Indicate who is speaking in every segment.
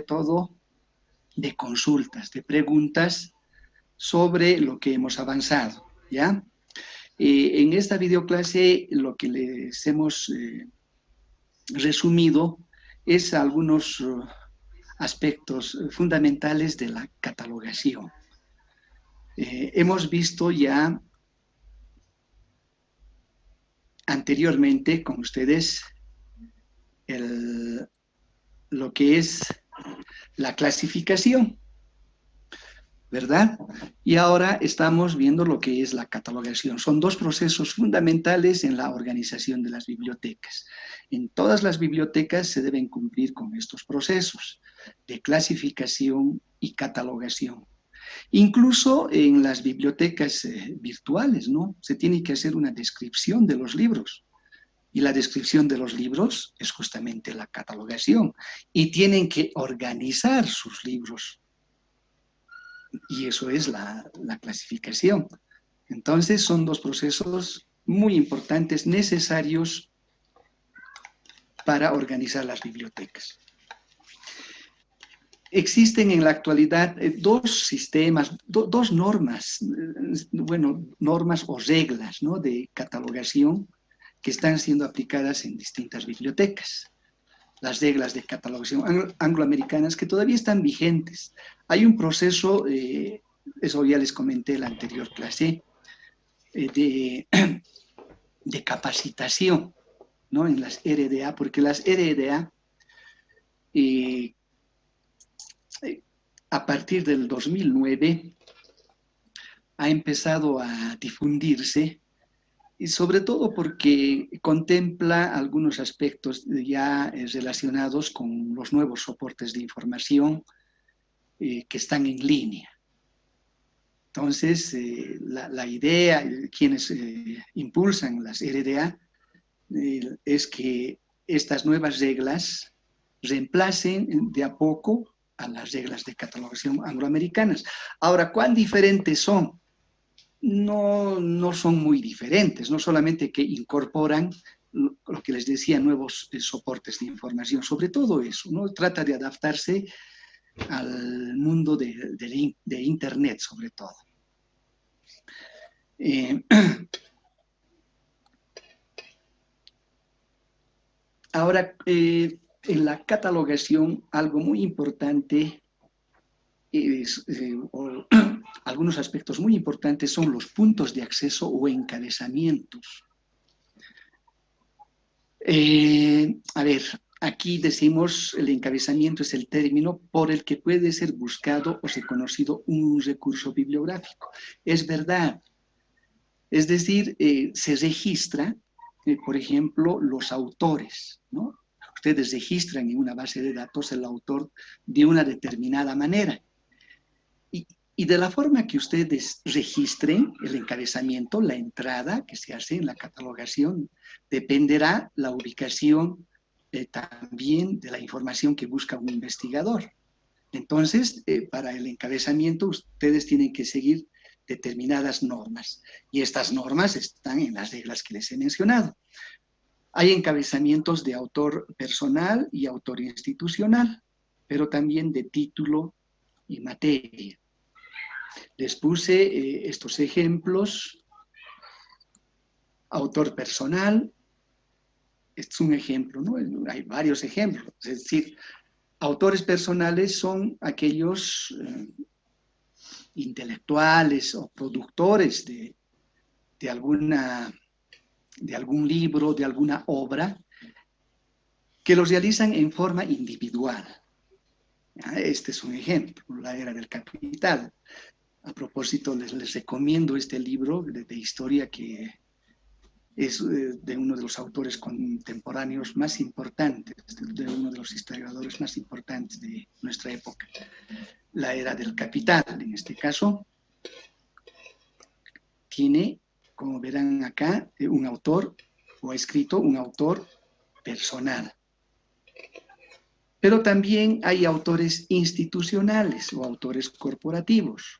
Speaker 1: todo de consultas, de preguntas sobre lo que hemos avanzado, ¿ya? En esta videoclase lo que les hemos resumido es algunos aspectos fundamentales de la catalogación. Hemos visto ya anteriormente con ustedes lo que es la clasificación, ¿verdad? Y ahora estamos viendo lo que es la catalogación. Son dos procesos fundamentales en la organización de las bibliotecas. En todas las bibliotecas se deben cumplir con estos procesos de clasificación y catalogación. Incluso en las bibliotecas virtuales, ¿no? Se tiene que hacer una descripción de los libros. Y la descripción de los libros es justamente la catalogación. Y tienen que organizar sus libros. Y eso es la clasificación. Entonces, son dos procesos muy importantes, necesarios para organizar las bibliotecas. Existen en la actualidad dos sistemas, dos normas, bueno, normas o reglas, ¿no?, de catalogación que están siendo aplicadas en distintas bibliotecas. Las reglas de catalogación angloamericanas que todavía están vigentes. Hay un proceso, eso ya les comenté en la anterior clase, de capacitación, ¿no?, en las RDA, porque las RDA, a partir del 2009, ha empezado a difundirse, y sobre todo porque contempla algunos aspectos ya relacionados con los nuevos soportes de información que están en línea. Entonces, la idea, quienes impulsan las RDA, es que estas nuevas reglas reemplacen de a poco a las reglas de catalogación angloamericanas. Ahora, ¿cuán diferentes son? No son muy diferentes, no solamente que incorporan lo que les decía, nuevos soportes de información, sobre todo eso, ¿no? Trata de adaptarse al mundo de Internet, sobre todo. Ahora, en la catalogación, algo muy importante, algunos aspectos muy importantes son los puntos de acceso o encabezamientos. A ver, aquí decimos el encabezamiento es el término por el que puede ser buscado o reconocido un recurso bibliográfico. Es verdad. Es decir, se registra, por ejemplo, los autores, ¿no? Ustedes registran en una base de datos el autor de una determinada manera. Y de la forma que ustedes registren el encabezamiento, la entrada que se hace en la catalogación, dependerá la ubicación también de la información que busca un investigador. Entonces, para el encabezamiento, ustedes tienen que seguir determinadas normas. Y estas normas están en las reglas que les he mencionado. Hay encabezamientos de autor personal y autor institucional, pero también de título y materia. Les puse estos ejemplos. Autor personal, este es un ejemplo, ¿no? Hay varios ejemplos. Es decir, autores personales son aquellos intelectuales o productores de algún libro, de alguna obra, que los realizan en forma individual. Este es un ejemplo, La Era del Capital. A propósito, les recomiendo este libro de historia que es de uno de los autores contemporáneos más importantes, de uno de los historiadores más importantes de nuestra época. La Era del Capital, en este caso, tiene, como verán acá, un autor, o ha escrito un autor personal. Pero también hay autores institucionales o autores corporativos.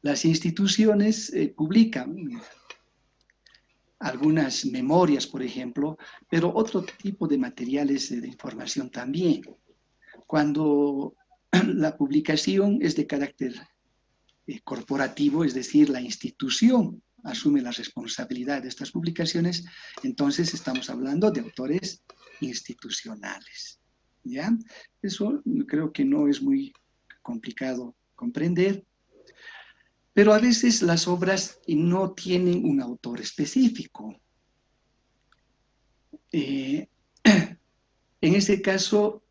Speaker 1: Las instituciones publican algunas memorias, por ejemplo, pero otro tipo de materiales de información también. cuando la publicación es de carácter corporativo, es decir, la institución asume la responsabilidad de estas publicaciones, entonces estamos hablando de autores institucionales, ¿ya? Eso creo que no es muy complicado comprender, pero a veces las obras no tienen un autor específico. En ese caso,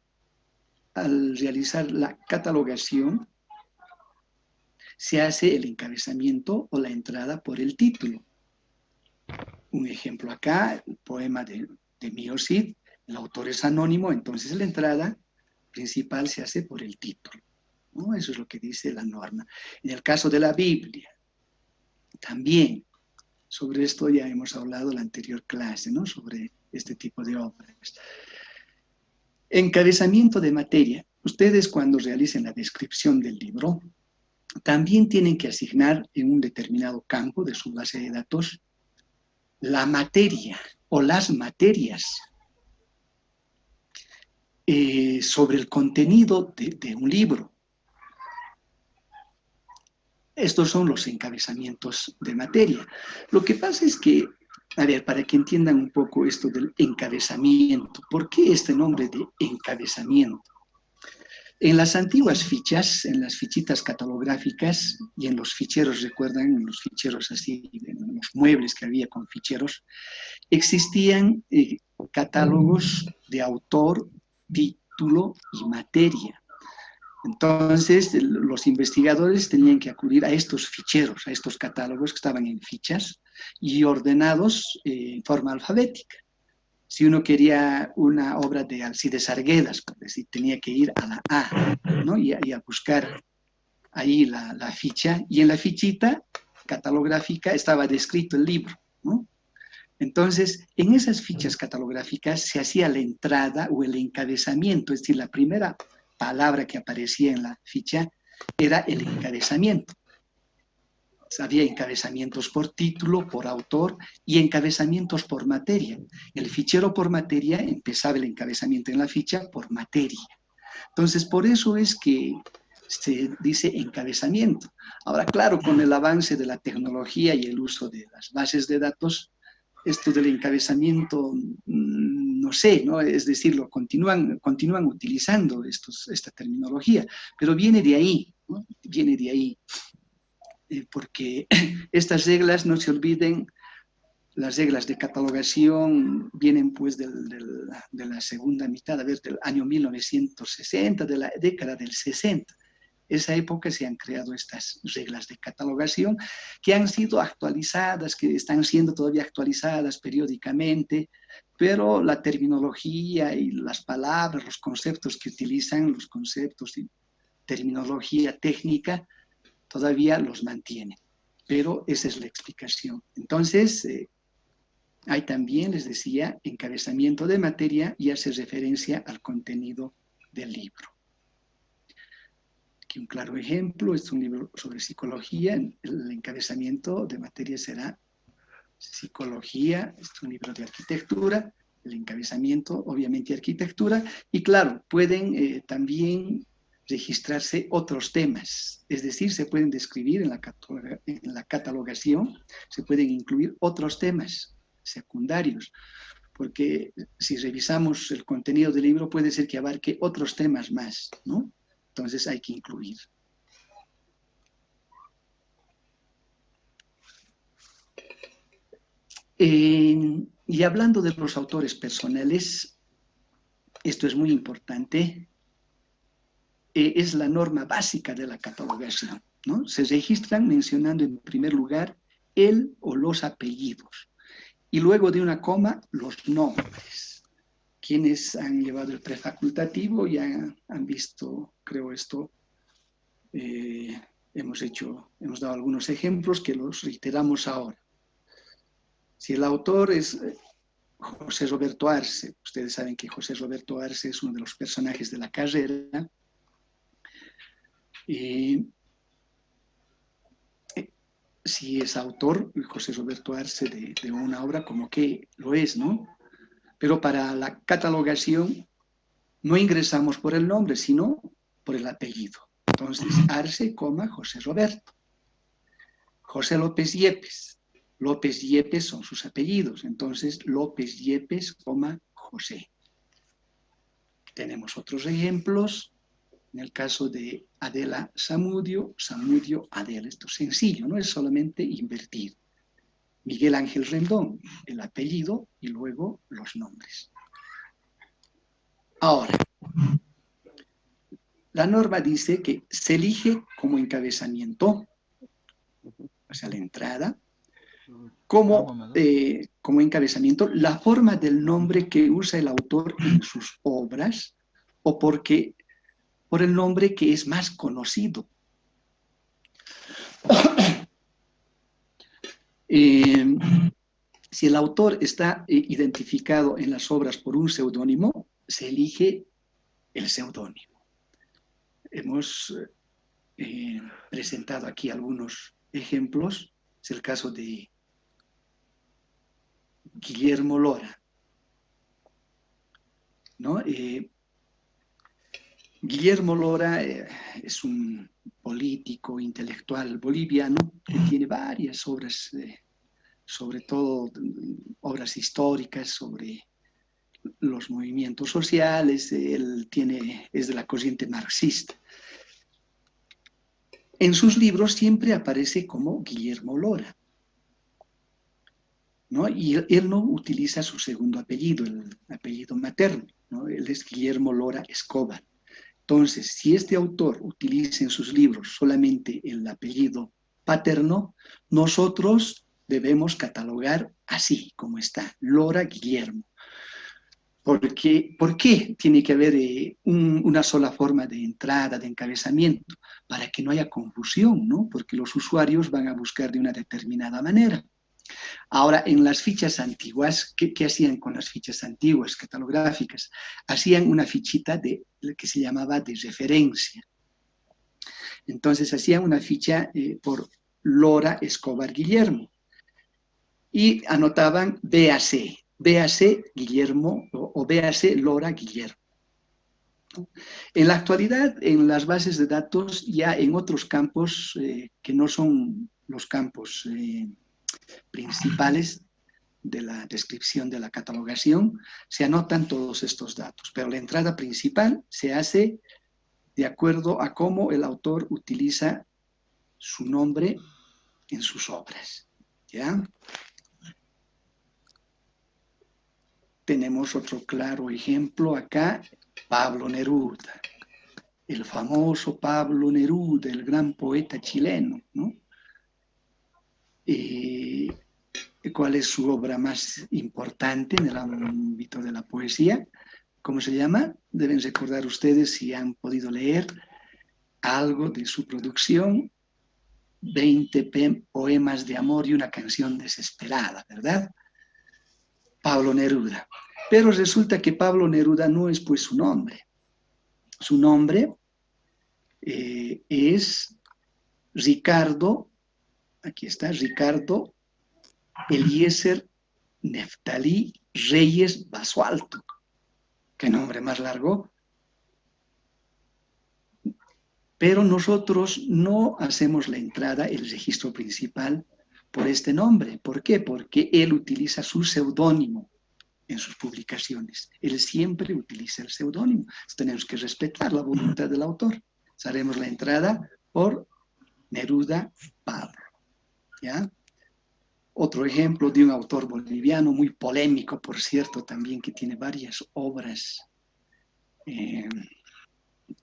Speaker 1: al realizar la catalogación, se hace el encabezamiento o la entrada por el título. Un ejemplo acá, el poema de Mio Cid, el autor es anónimo, entonces la entrada principal se hace por el título, ¿no? Eso es lo que dice la norma. En el caso de la Biblia, también, sobre esto ya hemos hablado en la anterior clase, ¿no? Sobre este tipo de obras. Encabezamiento de materia. Ustedes cuando realicen la descripción del libro, también tienen que asignar en un determinado campo de su base de datos la materia o las materias sobre el contenido de un libro. Estos son los encabezamientos de materia. Lo que pasa es que, a ver, para que entiendan un poco esto del encabezamiento, ¿por qué este nombre de encabezamiento? En las antiguas fichas, en las fichitas catalográficas y en los ficheros, recuerdan, en los ficheros así, en los muebles que había con ficheros, existían catálogos de autor, título y materia. Entonces, los investigadores tenían que acudir a estos ficheros, a estos catálogos que estaban en fichas y ordenados en forma alfabética. Si uno quería una obra de Alcides Arguedas, por decir, tenía que ir a la A, ¿no? y a buscar ahí la ficha, y en la fichita catalográfica estaba descrito el libro, ¿no? Entonces, en esas fichas catalográficas se hacía la entrada o el encabezamiento, es decir, la primera palabra que aparecía en la ficha era el encabezamiento. Había encabezamientos por título, por autor y encabezamientos por materia. El fichero por materia empezaba el encabezamiento en la ficha por materia. Entonces, por eso es que se dice encabezamiento. Ahora, claro, con el avance de la tecnología y el uso de las bases de datos, esto del encabezamiento, no sé, ¿no? Es decir, continúan utilizando esta terminología, pero viene de ahí, ¿no? Viene de ahí, porque estas reglas, no se olviden, las reglas de catalogación vienen pues de la segunda mitad, a ver, del año 1960, de la década del 60. Esa época se han creado estas reglas de catalogación que han sido actualizadas, que están siendo todavía actualizadas periódicamente, pero la terminología y las palabras, los conceptos que utilizan, los conceptos y terminología técnica, todavía los mantienen. Pero esa es la explicación. Entonces, hay también, les decía, encabezamiento de materia y hace referencia al contenido del libro. Aquí un claro ejemplo, es un libro sobre psicología, el encabezamiento de materia será psicología, es un libro de arquitectura, el encabezamiento obviamente arquitectura, y claro, pueden también registrarse otros temas, es decir, se pueden describir en la catalogación, se pueden incluir otros temas secundarios, porque si revisamos el contenido del libro puede ser que abarque otros temas más, ¿no? Entonces hay que incluir. Y hablando de los autores personales, esto es muy importante, es la norma básica de la catalogación, ¿no? Se registran mencionando en primer lugar el o los apellidos y luego de una coma los nombres. Quienes han llevado el prefacultativo ya han visto, creo esto, hemos dado algunos ejemplos que los reiteramos ahora. Si el autor es José Roberto Arce, ustedes saben que José Roberto Arce es uno de los personajes de la carrera, si es autor, José Roberto Arce, de una obra, como que lo es, ¿no? Pero para la catalogación No ingresamos por el nombre, sino por el apellido. Entonces, Arce, José Roberto. José López Yepes. López Yepes son sus apellidos. Entonces, López Yepes, José. Tenemos otros ejemplos. En el caso de Adela Zamudio, Zamudio Adela. Esto es sencillo, no es solamente invertir. Miguel Ángel Rendón, el apellido y luego los nombres. Ahora, la norma dice que se elige como encabezamiento, o sea, la entrada, como encabezamiento la forma del nombre que usa el autor en sus obras o por el nombre que es más conocido. Si el autor está identificado en las obras por un seudónimo, se elige el seudónimo. Hemos presentado aquí algunos ejemplos. Es el caso de Guillermo Lora, ¿no? Guillermo Lora es un político, intelectual boliviano que tiene varias obras, sobre todo obras históricas sobre los movimientos sociales. Él es de la corriente marxista. En sus libros siempre aparece como Guillermo Lora, ¿no? Y él no utiliza su segundo apellido, el apellido materno, ¿no? Él es Guillermo Lora Escobar. Entonces, si este autor utiliza en sus libros solamente el apellido paterno, nosotros debemos catalogar así como está, Lora Guillermo. ¿Por qué tiene que haber una sola forma de entrada, de encabezamiento? Para que no haya confusión, ¿no? Porque los usuarios van a buscar de una determinada manera. Ahora, en las fichas antiguas, ¿qué hacían con las fichas antiguas catalográficas? Hacían una fichita que se llamaba de referencia. Entonces, hacían una ficha por Lora Escobar Guillermo y anotaban BAC, BAC Guillermo o BAC Lora Guillermo. En la actualidad, en las bases de datos, ya en otros campos que no son los campos principales de la descripción de la catalogación, se anotan todos estos datos, pero la entrada principal se hace de acuerdo a cómo el autor utiliza su nombre en sus obras, ¿ya? Tenemos otro claro ejemplo acá, Pablo Neruda, el famoso Pablo Neruda, el gran poeta chileno, ¿no? ¿Cuál es su obra más importante en el ámbito de la poesía? ¿Cómo se llama? Deben recordar ustedes, si han podido leer algo de su producción, 20 poemas de amor y una canción desesperada, ¿verdad? Pablo Neruda. Pero resulta que Pablo Neruda no es pues su nombre. Su nombre es Ricardo, aquí está, Ricardo Eliezer Neftalí Reyes Basualto. ¿Qué nombre más largo? Pero nosotros no hacemos la entrada, el registro principal, por este nombre. ¿Por qué? Porque él utiliza su seudónimo en sus publicaciones. Él siempre utiliza el seudónimo. Tenemos que respetar la voluntad del autor. Haremos la entrada por Neruda Pablo, ¿ya? Otro ejemplo de un autor boliviano muy polémico, por cierto, también, que tiene varias obras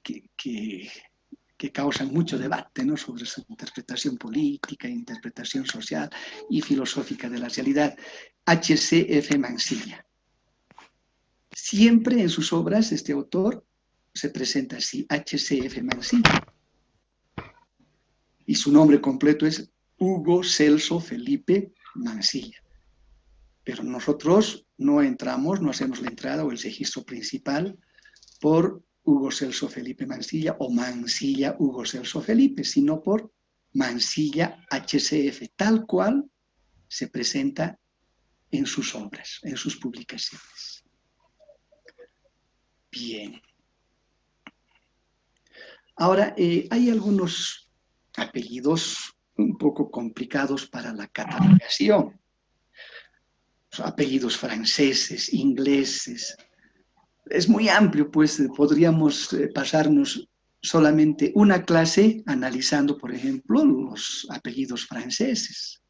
Speaker 1: que causan mucho debate, ¿no?, sobre su interpretación política, interpretación social y filosófica de la realidad. H.C.F. Mansilla. Siempre en sus obras este autor se presenta así, H.C.F. Mansilla. Y su nombre completo es Hugo Celso Felipe Mansilla. Pero nosotros no entramos, no hacemos la entrada o el registro principal por Hugo Celso Felipe Mansilla o Mansilla Hugo Celso Felipe, sino por Mansilla HCF, tal cual se presenta en sus obras, en sus publicaciones. Bien, Ahora, hay algunos apellidos un poco complicados para la catalogación. Apellidos franceses, ingleses. Es muy amplio, pues podríamos pasarnos solamente una clase analizando, por ejemplo, los apellidos franceses.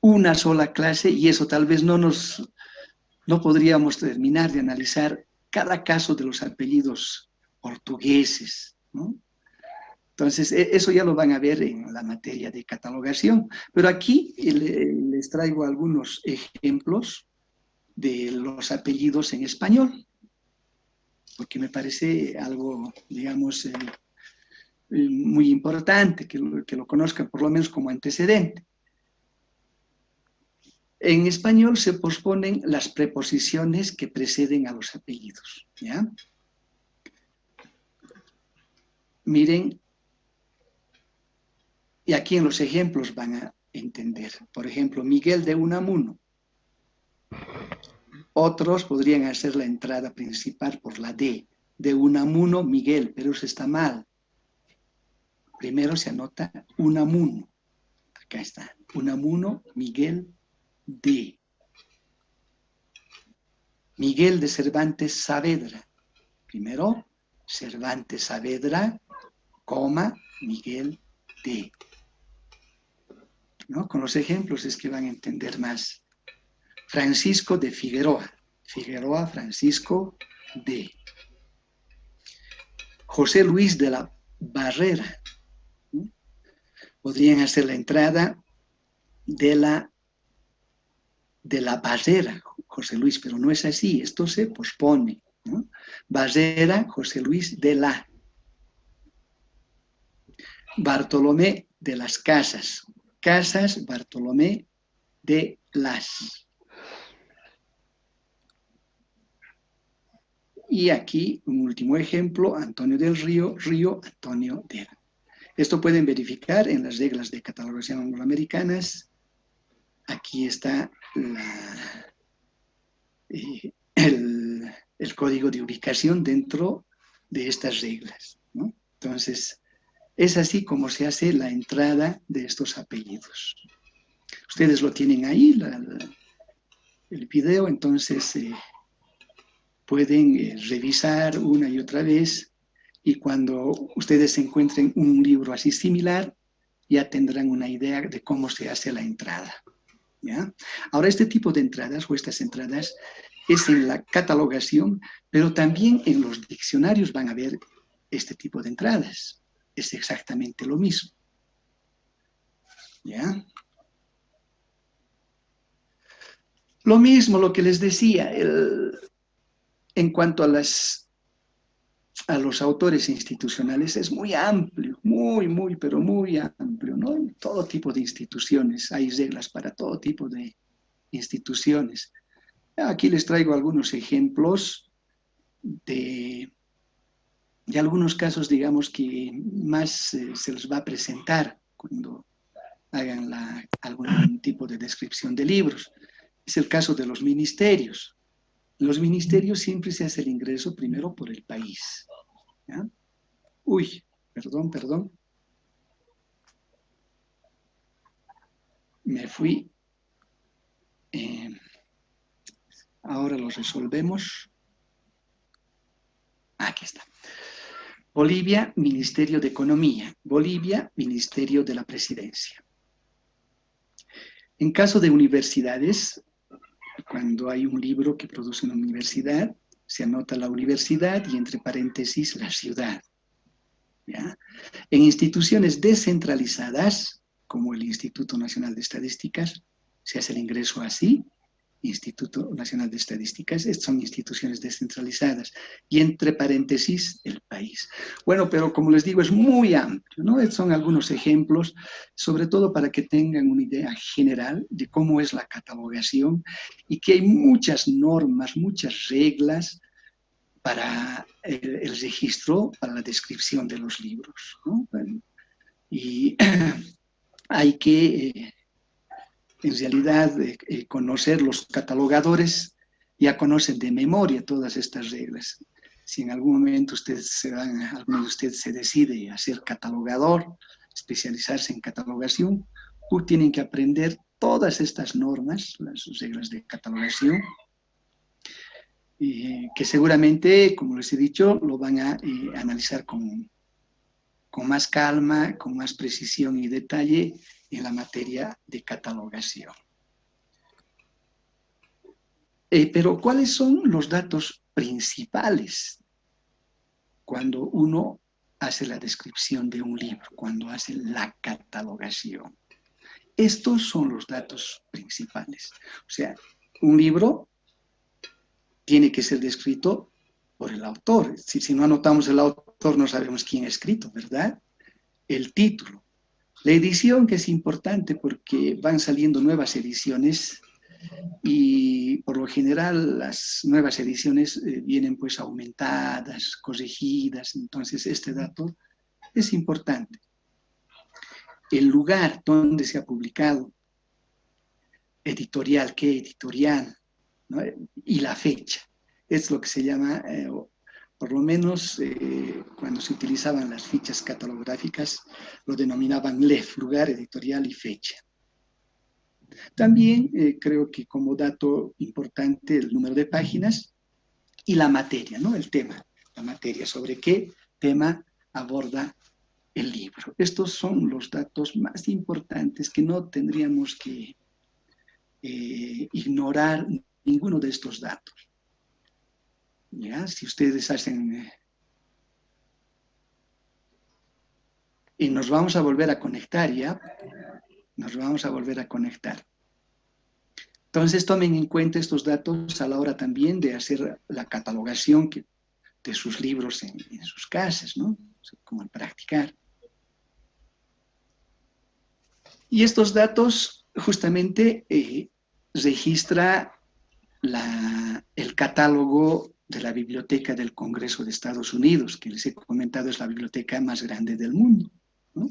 Speaker 1: Una sola clase y eso tal vez no podríamos terminar de analizar cada caso de los apellidos portugueses, ¿no? Entonces, eso ya lo van a ver en la materia de catalogación. Pero aquí les traigo algunos ejemplos de los apellidos en español, porque me parece algo, digamos, muy importante que lo conozcan por lo menos como antecedente. En español se posponen las preposiciones que preceden a los apellidos, ¿ya? Miren, y aquí en los ejemplos van a entender. Por ejemplo, Miguel de Unamuno. Otros podrían hacer la entrada principal por la D. De Unamuno, Miguel, pero eso está mal. Primero se anota Unamuno. Acá está. Unamuno, Miguel de. Miguel de Cervantes Saavedra. Primero, Cervantes Saavedra, coma, Miguel de. ¿No? Con los ejemplos es que van a entender más. Francisco de Figueroa. Figueroa, Francisco de. José Luis de la Barrera. ¿No? Podrían hacer la entrada de la Barrera, José Luis, pero no es así, esto se pospone, ¿no? Barrera, José Luis de la. Bartolomé de las Casas, Casas, Bartolomé de las. Y aquí un último ejemplo, Antonio del Río, Río, Antonio del. Esto pueden verificar en las reglas de catalogación angloamericanas. Aquí está el código de ubicación dentro de estas reglas, ¿no? Entonces, es así como se hace la entrada de estos apellidos. Ustedes lo tienen ahí, el video, entonces pueden revisar una y otra vez y cuando ustedes encuentren un libro así similar, ya tendrán una idea de cómo se hace la entrada, ¿ya? Ahora, este tipo de entradas o estas entradas es en la catalogación, pero también en los diccionarios van a ver este tipo de entradas. Es exactamente lo mismo, ¿ya? Lo mismo, lo que les decía, en cuanto a los autores institucionales, es muy amplio, muy, pero muy amplio, ¿no? Todo tipo de instituciones, hay reglas para todo tipo de instituciones. Aquí les traigo algunos ejemplos de algunos casos, digamos, que más se les va a presentar cuando hagan algún tipo de descripción de libros. Es el caso de los ministerios. En los ministerios siempre se hace el ingreso primero por el país, ¿ya? Uy, perdón. Me fui. Ahora lo resolvemos. Aquí está. Bolivia, Ministerio de Economía. Bolivia, Ministerio de la Presidencia. En caso de universidades, cuando hay un libro que produce una universidad, se anota la universidad y entre paréntesis la ciudad, ¿ya? En instituciones descentralizadas, como el Instituto Nacional de Estadísticas, se hace el ingreso así, Instituto Nacional de Estadísticas, son instituciones descentralizadas, y entre paréntesis, el país. Bueno, pero como les digo, es muy amplio, ¿no? Son algunos ejemplos, sobre todo para que tengan una idea general de cómo es la catalogación y que hay muchas normas, muchas reglas para el registro, para la descripción de los libros, ¿no? Y hay que en realidad conocer los catalogadores, ya conocen de memoria todas estas reglas. Si en algún momento alguno de ustedes se decide a ser catalogador, especializarse en catalogación, pues tienen que aprender todas estas normas, las reglas de catalogación, que seguramente, como les he dicho, lo van a analizar con más calma, con más precisión y detalle en la materia de catalogación. Pero ¿cuáles son los datos principales cuando uno hace la descripción de un libro, cuando hace la catalogación? Estos son los datos principales. O sea, un libro tiene que ser descrito por el autor. Si no anotamos el autor, no sabemos quién ha escrito, ¿verdad? El título. La edición, que es importante porque van saliendo nuevas ediciones y por lo general las nuevas ediciones vienen pues aumentadas, corregidas, entonces este dato es importante. El lugar donde se ha publicado, editorial, qué editorial, ¿no? Y la fecha. Es lo que se llama, por lo menos cuando se utilizaban las fichas catalográficas, lo denominaban LEF, lugar, editorial y fecha. También creo que como dato importante el número de páginas y la materia, ¿no? El tema, la materia, sobre qué tema aborda el libro. Estos son los datos más importantes que no tendríamos que ignorar ninguno de estos datos. ¿Ya? Si ustedes hacen... y nos vamos a volver a conectar, ¿ya? Nos vamos a volver a conectar. Entonces tomen en cuenta estos datos a la hora también de hacer la catalogación de sus libros en sus casas, ¿no? Como al practicar. Y estos datos justamente registra el catálogo de la Biblioteca del Congreso de Estados Unidos, que les he comentado es la biblioteca más grande del mundo, ¿no?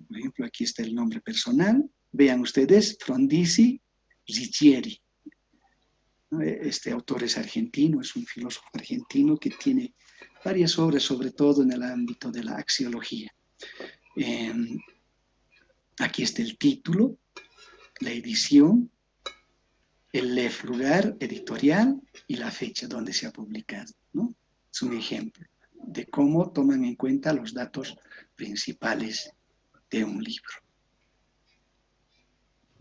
Speaker 1: Por ejemplo, aquí está el nombre personal. Vean ustedes, Frondizi Riccieri. Este autor es argentino, es un filósofo argentino que tiene varias obras, sobre todo en el ámbito de la axiología. Aquí está el título, la edición, el lugar editorial y la fecha donde se ha publicado, ¿no? Es un ejemplo de cómo toman en cuenta los datos principales de un libro.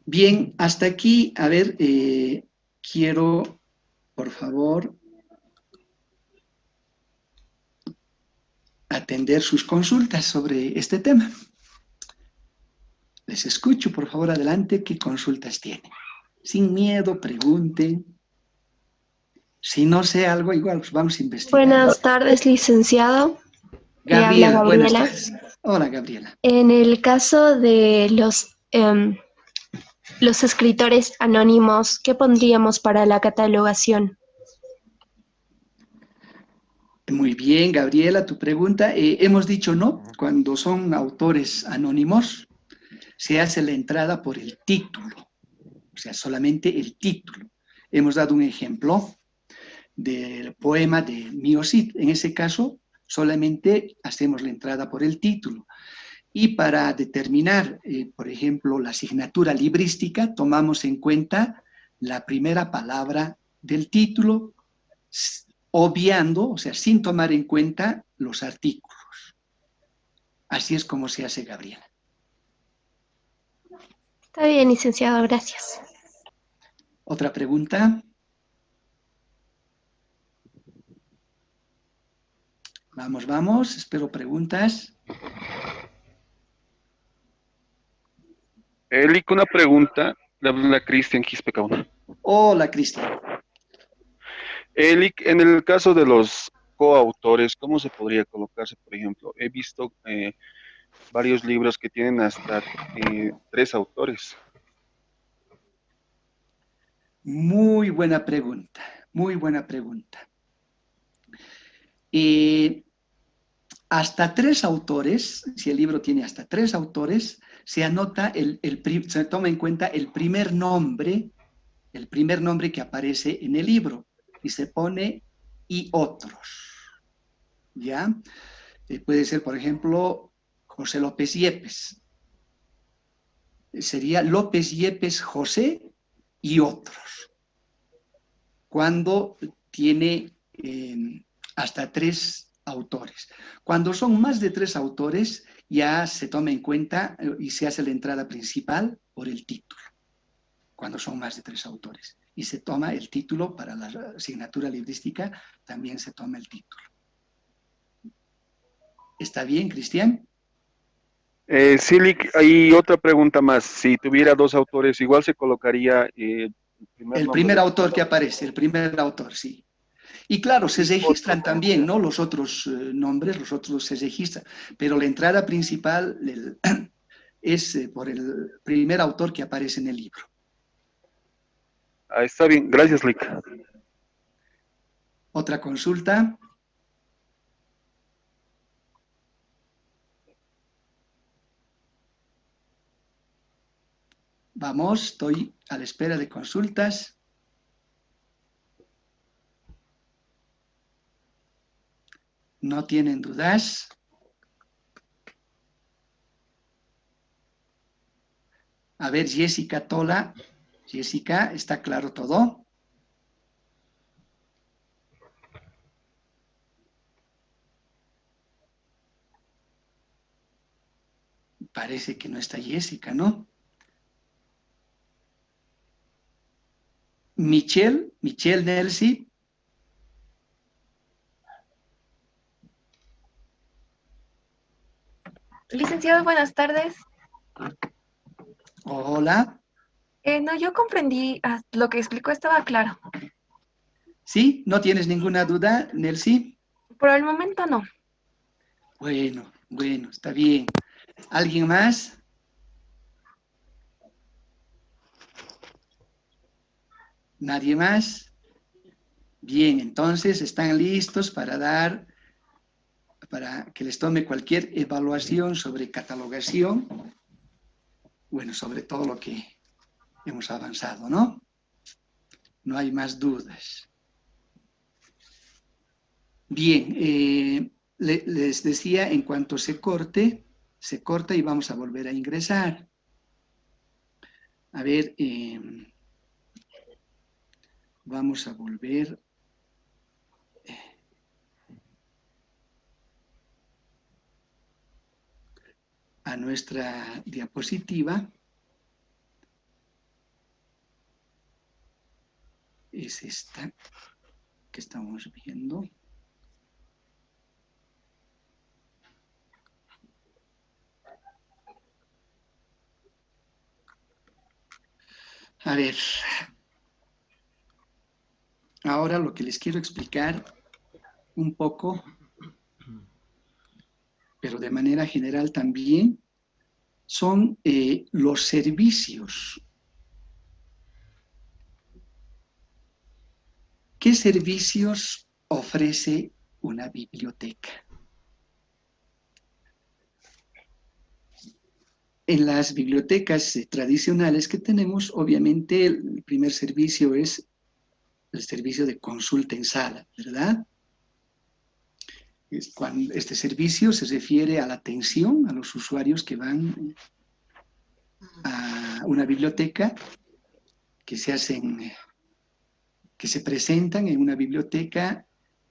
Speaker 1: Bien, hasta aquí, a ver, quiero, por favor, atender sus consultas sobre este tema. Les escucho, por favor, adelante, ¿qué consultas tienen? Sin miedo, pregunten. Si no sé algo, igual pues vamos a investigar.
Speaker 2: Buenas tardes, licenciado.
Speaker 1: Gabriela,
Speaker 2: Habla
Speaker 1: buenas
Speaker 2: Gabriela.
Speaker 1: tardes. Hola, Gabriela.
Speaker 2: En el caso de los escritores anónimos, ¿qué pondríamos para la catalogación?
Speaker 1: Muy bien, Gabriela, tu pregunta. Hemos dicho no, cuando son autores anónimos, se hace la entrada por el título, o sea, solamente el título. Hemos dado un ejemplo del poema de Mio Cid. En ese caso, solamente hacemos la entrada por el título. Y para determinar, por ejemplo, la asignatura librística, tomamos en cuenta la primera palabra del título, obviando, o sea, sin tomar en cuenta los artículos. Así es como se hace, Gabriela.
Speaker 2: Está bien, licenciado, gracias.
Speaker 1: ¿Otra pregunta? Vamos, vamos, espero preguntas.
Speaker 3: Elic, una pregunta, le habla Cristian Quispecauna.
Speaker 1: Hola, Cristian.
Speaker 3: Elic, en el caso de los coautores, ¿cómo se podría colocarse, por ejemplo? He visto varios libros que tienen hasta 3 autores.
Speaker 1: Muy buena pregunta, muy buena pregunta. Hasta 3 autores, si el libro tiene hasta 3 autores, se anota, se toma en cuenta el primer nombre que aparece en el libro y se pone y otros. ¿ya? Puede ser, por ejemplo, José López Yepes. Sería López Yepes José y otros. Cuando tiene hasta 3 autores. Cuando son más de 3 autores, ya se toma en cuenta y se hace la entrada principal por el título. Cuando son más de 3 autores. Y se toma el título para la asignatura librística, también se toma el título. ¿Está bien, Cristian?
Speaker 3: Silic, hay otra pregunta más. Si tuviera 2 autores, igual se colocaría el primer
Speaker 1: El
Speaker 3: nombre
Speaker 1: primer
Speaker 3: del
Speaker 1: autor
Speaker 3: primer
Speaker 1: que
Speaker 3: autor.
Speaker 1: aparece, el primer autor, sí. Y claro, se
Speaker 3: Y
Speaker 1: registran también, ¿no? Los otros nombres, los otros se registran, pero la entrada principal es por el primer autor que aparece en el libro.
Speaker 3: está bien, gracias, Lick.
Speaker 1: Otra consulta. Vamos, estoy a la espera de consultas. ¿No tienen dudas? A ver, Jessica Tola. Jessica, ¿está claro todo? Parece que no está Jessica, ¿no? Michelle Nelsi.
Speaker 4: Licenciado, buenas tardes.
Speaker 1: Hola.
Speaker 4: No, yo comprendí, lo que explicó estaba claro.
Speaker 1: ¿Sí? ¿No tienes ninguna duda, Nelsi?
Speaker 4: Por el momento no.
Speaker 1: Bueno, está bien. ¿Alguien más? ¿Nadie más? Bien, entonces están listos para que les tome cualquier evaluación sobre catalogación. Bueno, sobre todo lo que hemos avanzado, ¿no? No hay más dudas. Bien, les decía, en cuanto se corta y vamos a volver a ingresar. A ver, vamos a volver. A nuestra diapositiva. Es esta que estamos viendo. A ver, ahora lo que les quiero explicar un poco, pero de manera general también, son los servicios. ¿Qué servicios ofrece una biblioteca? En las bibliotecas tradicionales que tenemos, obviamente el primer servicio es el servicio de consulta en sala, ¿verdad? Este servicio se refiere a la atención a los usuarios que van a una biblioteca, que se presentan en una biblioteca,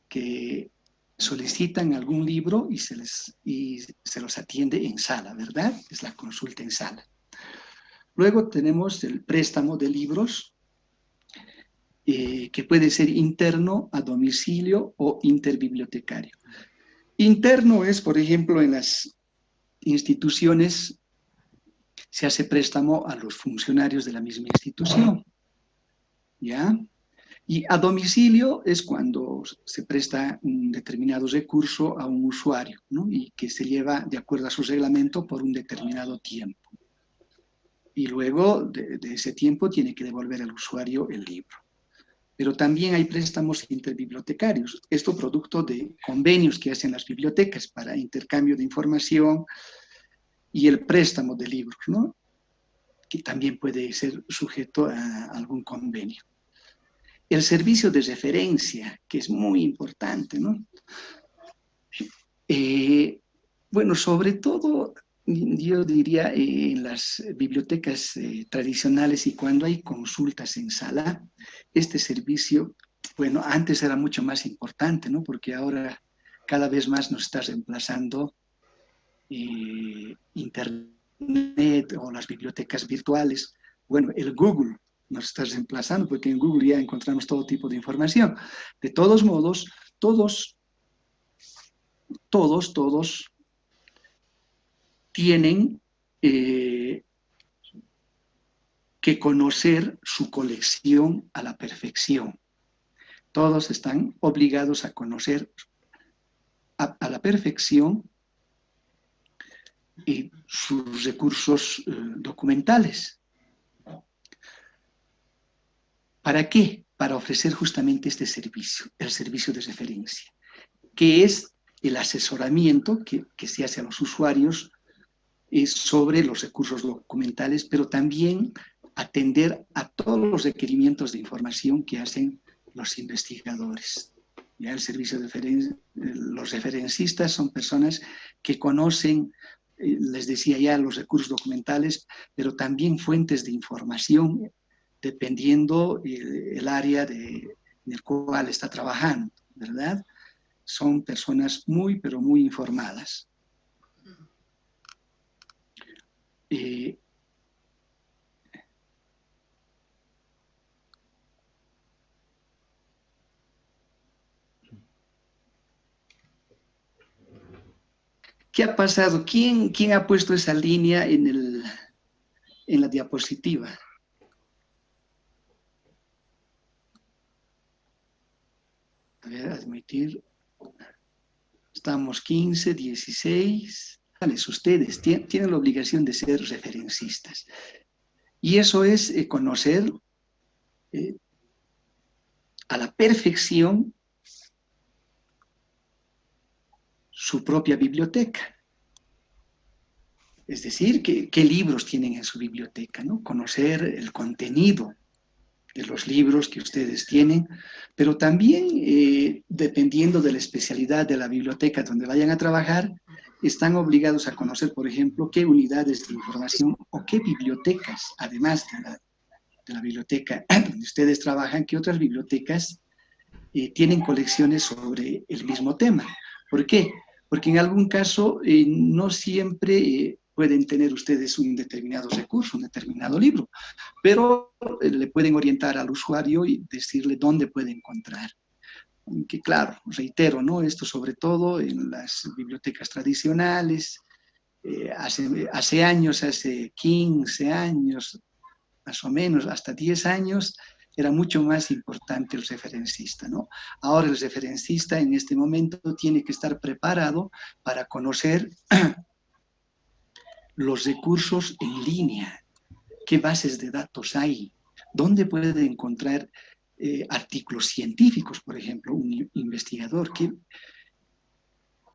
Speaker 1: que solicitan algún libro y se los atiende en sala, ¿verdad? Es la consulta en sala. Luego tenemos el préstamo de libros, que puede ser interno, a domicilio o interbibliotecario. Interno es, por ejemplo, en las instituciones se hace préstamo a los funcionarios de la misma institución, ¿ya? Y a domicilio es cuando se presta un determinado recurso a un usuario, ¿no? Y que se lleva de acuerdo a su reglamento por un determinado tiempo. Y luego de ese tiempo tiene que devolver al usuario el libro. Pero también hay préstamos interbibliotecarios. Esto producto de convenios que hacen las bibliotecas para intercambio de información y el préstamo de libros, ¿no? Que también puede ser sujeto a algún convenio. El servicio de referencia, que es muy importante, ¿no? Bueno, sobre todo, yo diría en las bibliotecas tradicionales y cuando hay consultas en sala, este servicio, bueno, antes era mucho más importante, ¿no? Porque ahora cada vez más nos está reemplazando Internet o las bibliotecas virtuales. Bueno, el Google nos está reemplazando porque en Google ya encontramos todo tipo de información. De todos modos, todos tienen que conocer su colección a la perfección. Todos están obligados a conocer a la perfección sus recursos documentales. ¿Para qué? Para ofrecer justamente este servicio, el servicio de referencia, que es el asesoramiento que se hace a los usuarios sobre los recursos documentales, pero también atender a todos los requerimientos de información que hacen los investigadores. Ya el servicio de los referencistas son personas que conocen, les decía ya, los recursos documentales, pero también fuentes de información, dependiendo el área en el cual está trabajando, ¿verdad? Son personas muy, pero muy informadas. ¿Qué ha pasado? ¿Quién ha puesto esa línea en la diapositiva? A ver, admitir. Estamos 15, 16. Ustedes tienen la obligación de ser referencistas. Y eso es conocer a la perfección su propia biblioteca. Es decir, qué libros tienen en su biblioteca, ¿no? Conocer el contenido de los libros que ustedes tienen, pero también, dependiendo de la especialidad de la biblioteca donde vayan a trabajar, están obligados a conocer, por ejemplo, qué unidades de información o qué bibliotecas, además de la biblioteca donde ustedes trabajan, qué otras bibliotecas tienen colecciones sobre el mismo tema. ¿Por qué? Porque en algún caso no siempre pueden tener ustedes un determinado recurso, un determinado libro, pero le pueden orientar al usuario y decirle dónde puede encontrar. Que claro, reitero, ¿no? Esto sobre todo en las bibliotecas tradicionales, hace años, hace 15 años, más o menos, hasta 10 años, era mucho más importante el referencista, ¿no? Ahora el referencista en este momento tiene que estar preparado para conocer los recursos en línea, qué bases de datos hay, dónde puede encontrar artículos científicos, por ejemplo, un investigador, qué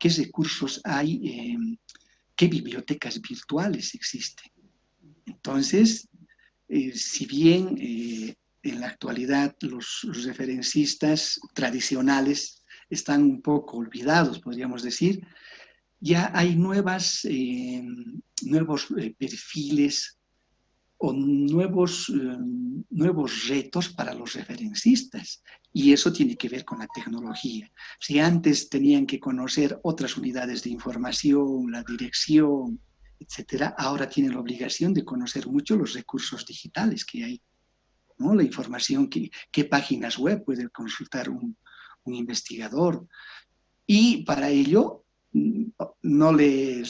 Speaker 1: recursos hay, qué bibliotecas virtuales existen. Entonces, si bien en la actualidad los referencistas tradicionales están un poco olvidados, podríamos decir, ya hay nuevos perfiles o nuevos retos para los referencistas. Y eso tiene que ver con la tecnología. Si antes tenían que conocer otras unidades de información, la dirección, etcétera, ahora tienen la obligación de conocer mucho los recursos digitales que hay, ¿no? La información, qué páginas web puede consultar un investigador. Y para ello no le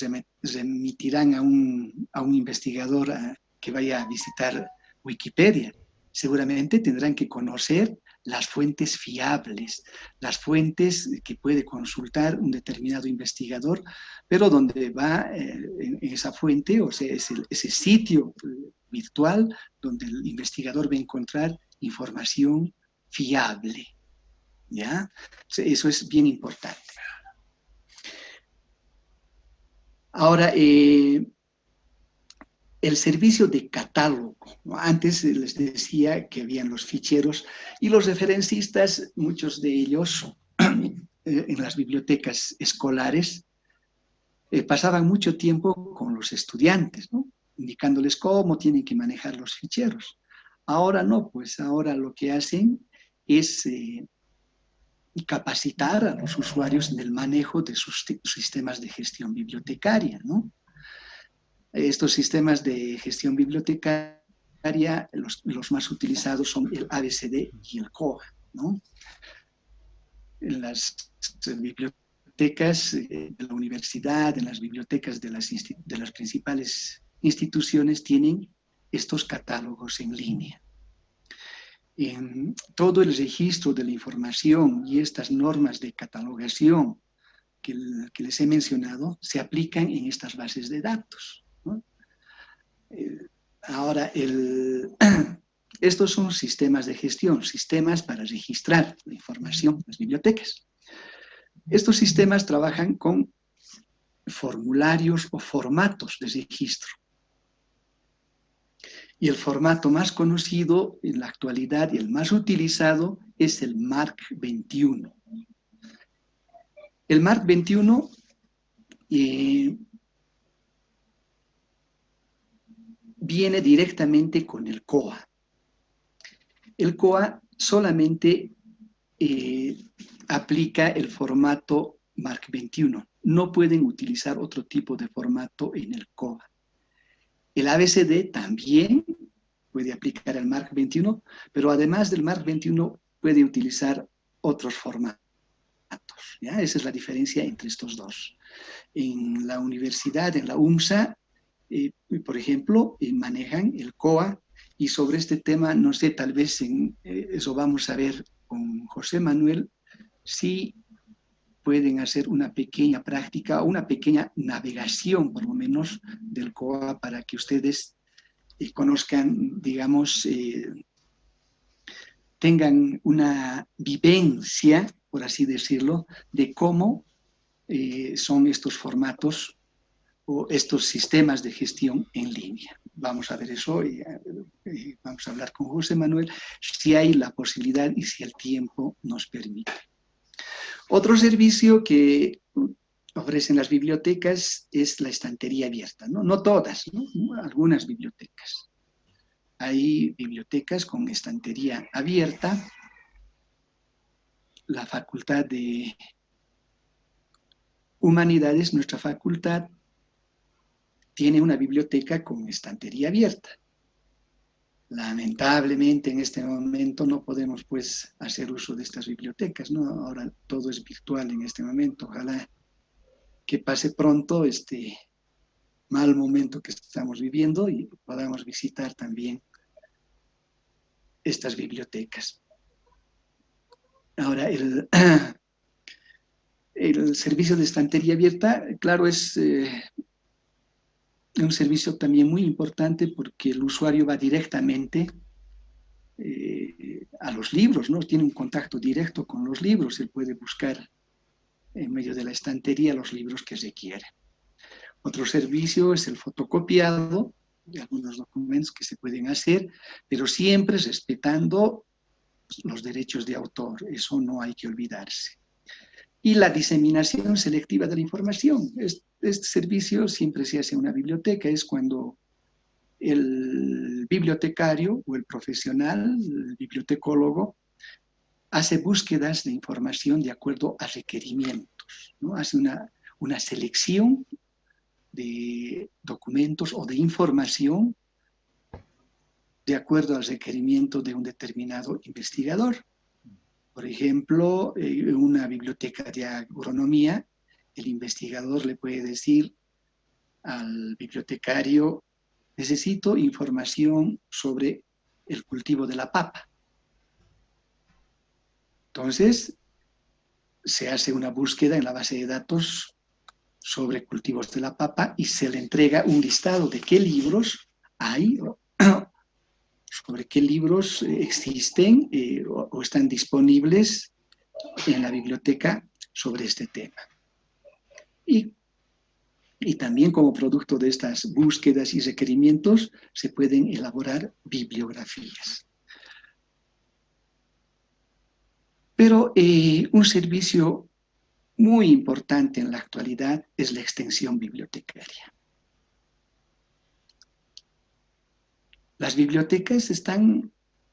Speaker 1: remitirán a un investigador que vaya a visitar Wikipedia. Seguramente tendrán que conocer las fuentes fiables, las fuentes que puede consultar un determinado investigador, pero donde va en esa fuente, o sea, ese sitio virtual donde el investigador va a encontrar información fiable, ¿ya? Eso es bien importante. Ahora, el servicio de catálogo, ¿no? Antes les decía que habían los ficheros y los referencistas, muchos de ellos en las bibliotecas escolares, pasaban mucho tiempo con los estudiantes, ¿no? Indicándoles cómo tienen que manejar los ficheros. Ahora no, pues ahora lo que hacen es capacitar a los usuarios en el manejo de sus sistemas de gestión bibliotecaria, ¿no? Estos sistemas de gestión bibliotecaria, los más utilizados son el ABCD y el COA, ¿no? En las bibliotecas de la universidad, en las bibliotecas de las principales instituciones tienen estos catálogos en línea. En todo el registro de la información y estas normas de catalogación que les he mencionado se aplican en estas bases de datos, ¿no? Ahora, estos son sistemas de gestión, sistemas para registrar la información en las bibliotecas. Estos sistemas trabajan con formularios o formatos de registro. Y el formato más conocido en la actualidad y el más utilizado es el MARC 21. El MARC 21 viene directamente con el COA. El COA solamente aplica el formato MARC 21. No pueden utilizar otro tipo de formato en el COA. El ABCD también puede aplicar el MARC 21, pero además del MARC 21 puede utilizar otros formatos, ¿ya? Esa es la diferencia entre estos dos. En la universidad, en la UMSA, por ejemplo, manejan el COA, y sobre este tema, no sé, tal vez eso vamos a ver con José Manuel, si pueden hacer una pequeña práctica o una pequeña navegación, por lo menos, del COA para que ustedes conozcan, digamos, tengan una vivencia, por así decirlo, de cómo son estos formatos o estos sistemas de gestión en línea. Vamos a ver eso y vamos a hablar con José Manuel si hay la posibilidad y si el tiempo nos permite. Otro servicio que ofrecen las bibliotecas es la estantería abierta, ¿no? No todas, ¿no? Algunas bibliotecas. Hay bibliotecas con estantería abierta. La Facultad de Humanidades, nuestra facultad, tiene una biblioteca con estantería abierta. Lamentablemente en este momento no podemos pues hacer uso de estas bibliotecas, ¿no? Ahora todo es virtual en este momento. Ojalá que pase pronto este mal momento que estamos viviendo y podamos visitar también estas bibliotecas. Ahora, el servicio de estantería abierta, claro, es un servicio también muy importante porque el usuario va directamente a los libros, ¿no? Tiene un contacto directo con los libros, él puede buscar en medio de la estantería los libros que requiere. Otro servicio es el fotocopiado de algunos documentos que se pueden hacer, pero siempre respetando los derechos de autor, eso no hay que olvidarse. Y la diseminación selectiva de la información. Este servicio siempre se hace en una biblioteca, es cuando el bibliotecario o el profesional, el bibliotecólogo, hace búsquedas de información de acuerdo a requerimientos, ¿no? Hace una selección de documentos o de información de acuerdo al requerimiento de un determinado investigador. Por ejemplo, en una biblioteca de agronomía, el investigador le puede decir al bibliotecario: necesito información sobre el cultivo de la papa. Entonces, se hace una búsqueda en la base de datos sobre cultivos de la papa y se le entrega un listado de qué libros hay, sobre qué libros existen o están disponibles en la biblioteca sobre este tema. Y también como producto de estas búsquedas y requerimientos se pueden elaborar bibliografías. Pero un servicio muy importante en la actualidad es la extensión bibliotecaria. Las bibliotecas están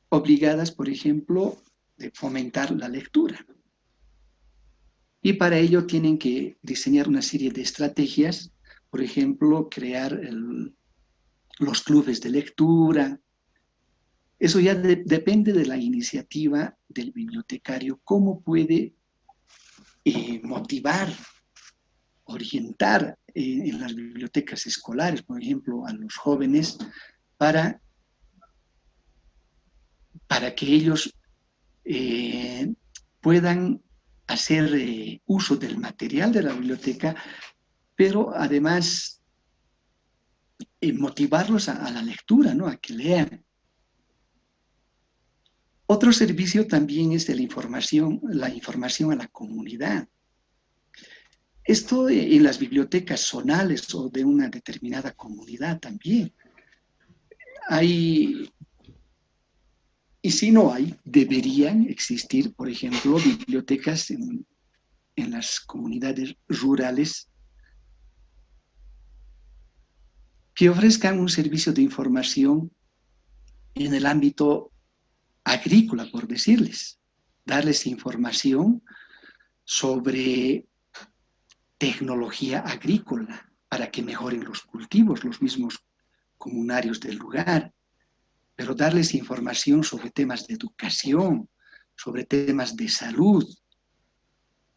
Speaker 1: obligadas, por ejemplo, de fomentar la lectura. Y para ello tienen que diseñar una serie de estrategias, por ejemplo, crear los clubes de lectura. Eso ya depende de la iniciativa del bibliotecario, cómo puede motivar, orientar en las bibliotecas escolares, por ejemplo, a los jóvenes para que ellos puedan hacer uso del material de la biblioteca, pero además motivarlos a la lectura, ¿no? A que lean. Otro servicio también es de la información a la comunidad. Esto en las bibliotecas zonales o de una determinada comunidad también. Hay, y si no hay, deberían existir, por ejemplo, bibliotecas en las comunidades rurales que ofrezcan un servicio de información en el ámbito agrícola, por decirles, darles información sobre tecnología agrícola para que mejoren los cultivos, los mismos comunarios del lugar, pero darles información sobre temas de educación, sobre temas de salud.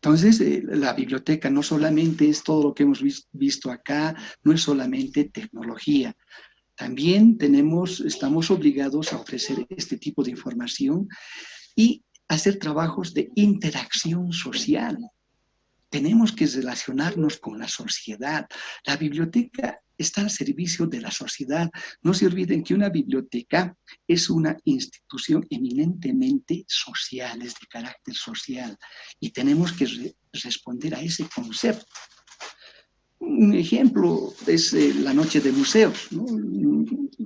Speaker 1: Entonces, la biblioteca no solamente es todo lo que hemos visto acá, no es solamente tecnología. También estamos obligados a ofrecer este tipo de información y hacer trabajos de interacción social. Tenemos que relacionarnos con la sociedad. La biblioteca está al servicio de la sociedad. No se olviden que una biblioteca es una institución eminentemente social, es de carácter social, y tenemos que responder a ese concepto. Un ejemplo es la noche de museos, ¿no?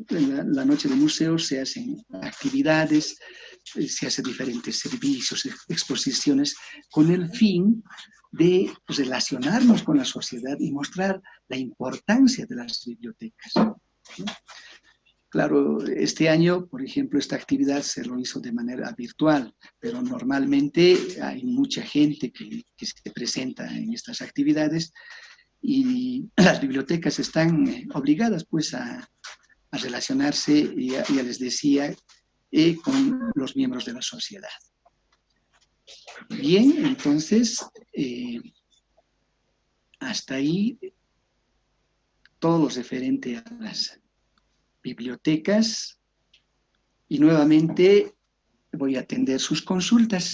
Speaker 1: En la noche de museos se hacen actividades, se hacen diferentes servicios, exposiciones, con el fin de relacionarnos con la sociedad y mostrar la importancia de las bibliotecas, ¿no? Claro, este año, por ejemplo, esta actividad se lo hizo de manera virtual, pero normalmente hay mucha gente que se presenta en estas actividades y las bibliotecas están obligadas pues a relacionarse, ya les decía, con los miembros de la sociedad. Bien, entonces, hasta ahí todo lo referente a las bibliotecas y nuevamente voy a atender sus consultas.